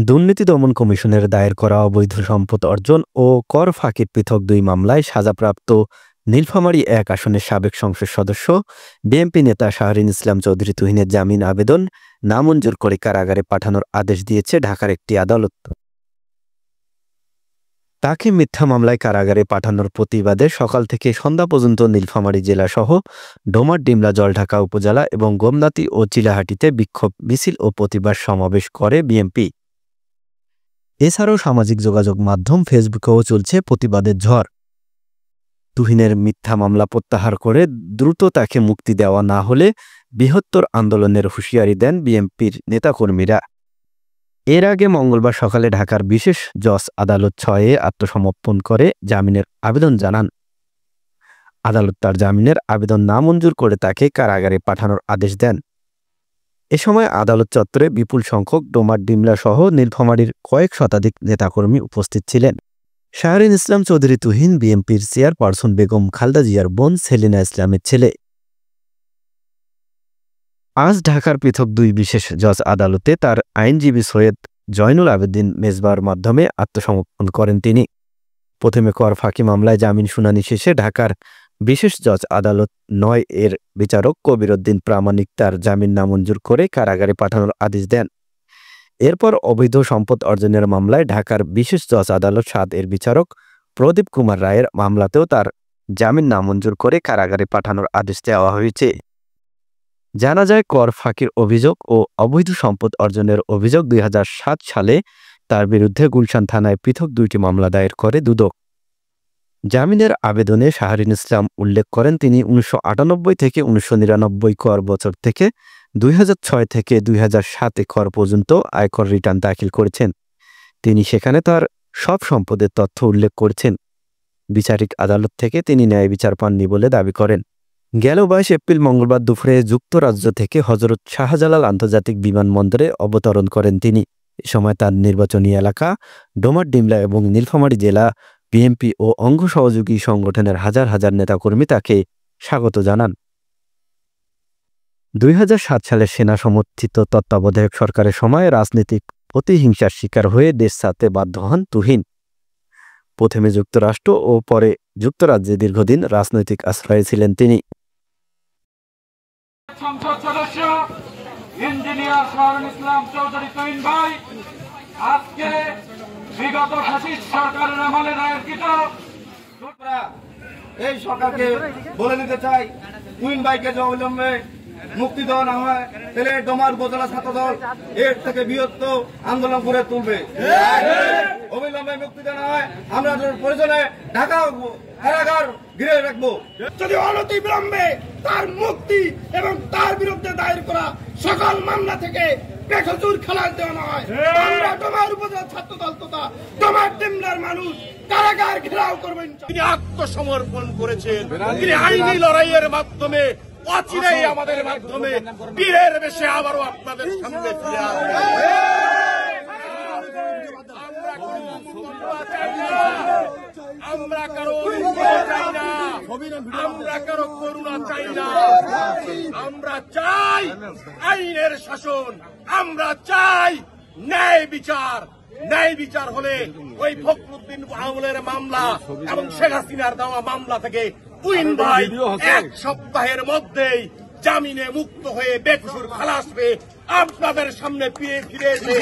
দুর্নীতি দমন কমিশনের দায়ের করা অবৈধ সম্পদ অর্জন ও কর ফাঁকির পৃথক দুই মামলায় সাজাপ্রাপ্ত নীলফামারী ১ আসনের সাবেক সংসদ সদস্য বিএনপি নেতা শাহরিন ইসলাম চৌধুরী তুহিনের জামিন আবেদন নামঞ্জুর করে কারাগারে পাঠানোর আদেশ দিয়েছে ঢাকার একটি আদালত। তাকে মিথ্যা মামলায় কারাগারে পাঠানোর প্রতিবাদে সকাল থেকে সন্ধ্যা পর্যন্ত নীলফামারী জেলাসহ ডোমার-ডিমলা, জলঢাকা উপজেলা এবং গোমনাতি ও চিলাহাটিতে বিক্ষোভ মিছিল ও প্রতিবাদ সমাবেশ করে বিএনপি। এছাড়াও সামাজিক যোগাযোগ মাধ্যম ফেসবুকেও চলছে প্রতিবাদের ঝড়। তুহিনের মিথ্যা মামলা প্রত্যাহার করে দ্রুত তাকে মুক্তি দেওয়া না হলে বৃহত্তর আন্দোলনের হুঁশিয়ারি দেন বিএনপির নেতাকর্মীরা। এর আগে মঙ্গলবার সকালে ঢাকার বিশেষ জজ আদালত ৬-এ আত্মসমর্পণ করে জামিনের আবেদন জানান। আদালত তার জামিনের আবেদন নামঞ্জুর করে তাকে কারাগারে পাঠানোর আদেশ দেন। এ সময় আদালত চত্বরে বিপুল সংখ্যক ডোমার-ডিমলা সহ নীলফামারীর কয়েক শতাধিক নেতাকর্মী উপস্থিত ছিলেন। শাহরিন ইসলাম চৌধুরী তুহিন বিএনপির চেয়ারপারসন বেগম খালেদা জিয়ার বোন সেলিনা ইসলামের ছেলে। আজ ঢাকার পৃথক দুই বিশেষ জজ আদালতে তার আইনজীবী সৈয়দ জয়নুল আবেদিন মেজবার মাধ্যমে আত্মসমর্পণ করেন তিনি। প্রথমে কর ফাঁকি মামলায় জামিন শুনানি শেষে ঢাকার বিশেষ জজ আদালত ৯-এর বিচারক কবির উদ্দিন প্রামাণিক তার জামিন নামঞ্জুর করে কারাগারে পাঠানোর আদেশ দেন। এরপর অবৈধ সম্পদ অর্জনের মামলায় ঢাকার বিশেষ জজ আদালত ৭-এর বিচারক প্রদীপ কুমার রায়ের মামলাতেও তার জামিন নামঞ্জুর করে কারাগারে পাঠানোর আদেশ দেওয়া হয়েছে। জানা যায়, কর ফাঁকির অভিযোগ ও অবৈধ সম্পদ অর্জনের অভিযোগ ২০০৭ সালে তার বিরুদ্ধে গুলশান থানায় পৃথক দুইটি মামলা দায়ের করে দুদক। জামিনের আবেদনে শাহরিন ইসলাম উল্লেখ করেন, তিনি ১৯৯৮ থেকে ১৯৯৯ কর বছর থেকে ২০০৬ থেকে ২০০৭ কর পর্যন্ত আয়কর রিটার্ন দাখিল করেছেন। তিনি সেখানে তার সব সম্পদের তথ্য উল্লেখ করেছেন। বিচারিক আদালত থেকে তিনি ন্যায় বিচার পাননি বলে দাবি করেন। গেল ২২ এপ্রিল মঙ্গলবার দুপুরে যুক্তরাজ্য থেকে হজরত শাহজালাল আন্তর্জাতিক বিমানবন্দরে অবতরণ করেন তিনি। এ সময় তার নির্বাচনী এলাকা ডোমার-ডিমলা এবং নীলফামারী জেলা বিএনপি ও অঙ্গ সহযোগী সংগঠনের হাজার হাজার নেতাকর্মী তাকে স্বাগত জানান। ২০০৭ সালে সেনা সমর্থিত তত্ত্বাবধায়ক সরকারের সময় রাজনৈতিক প্রতিহিংসার শিকার হয়ে দেশ ছাড়তে বাধ্য হন তুহিন। প্রথমে যুক্তরাষ্ট্র ও পরে যুক্তরাজ্যে দীর্ঘদিন রাজনৈতিক আশ্রয়ে ছিলেন তিনি। সংসদ সদস্য ইঞ্জিনিয়ার শাহরিন ইসলাম চৌধুরী তুহিন ভাই আজকে বিগত ফ্যাসিস্ট সরকারের আমলে দায়েরকৃত এই সরকারকে বলে নিতে চাই, তুহিন ভাইকে যে অবিলম্বে মুক্তি দেওয়া না হয় তাহলে ডোমার উপজেলা ছাত্রদল এর থেকে বৃহত্তর আন্দোলন করে তুলবে। অবিলম্বে মুক্তি দেওয়া না হয় আমরা প্রয়োজনে ঢাকা কারাগার ঘিরে রাখবো। যদি অনতি বিলম্বে তার মুক্তি এবং তার বিরুদ্ধে দায়ের করা সকল মামলা থেকে বেকসুর খালাস দেওয়া না হয়, আমরা ডোমার উপজেলা ছাত্রদল তথা ডোমার-ডিমলার মানুষ কারাগার ঘেরাও করবেন। তিনি আত্মসমর্পণ করেছেন, তিনি আইনি লড়াইয়ের মাধ্যমে অচিরেই আমাদের মাধ্যমে বীরের বেশে আবারও আপনাদের সামনে ফিরে আসবেন। আমরা কারো চাই না, আমরা কারো করুণা চাই না, আমরা চাই আইনের শাসন, আমরা চাই ন্যায় বিচার। ন্যায় বিচার হলে ওই ফখরুদ্দিন আমলের মামলা এবং শেখ হাসিনার দেওয়া মামলা থেকে তুহিন ভাই ১ সপ্তাহের মধ্যেই জামিনে মুক্ত হয়ে বেকসুর খালাস পেয়ে আপনাদের সামনে ফিরে এসে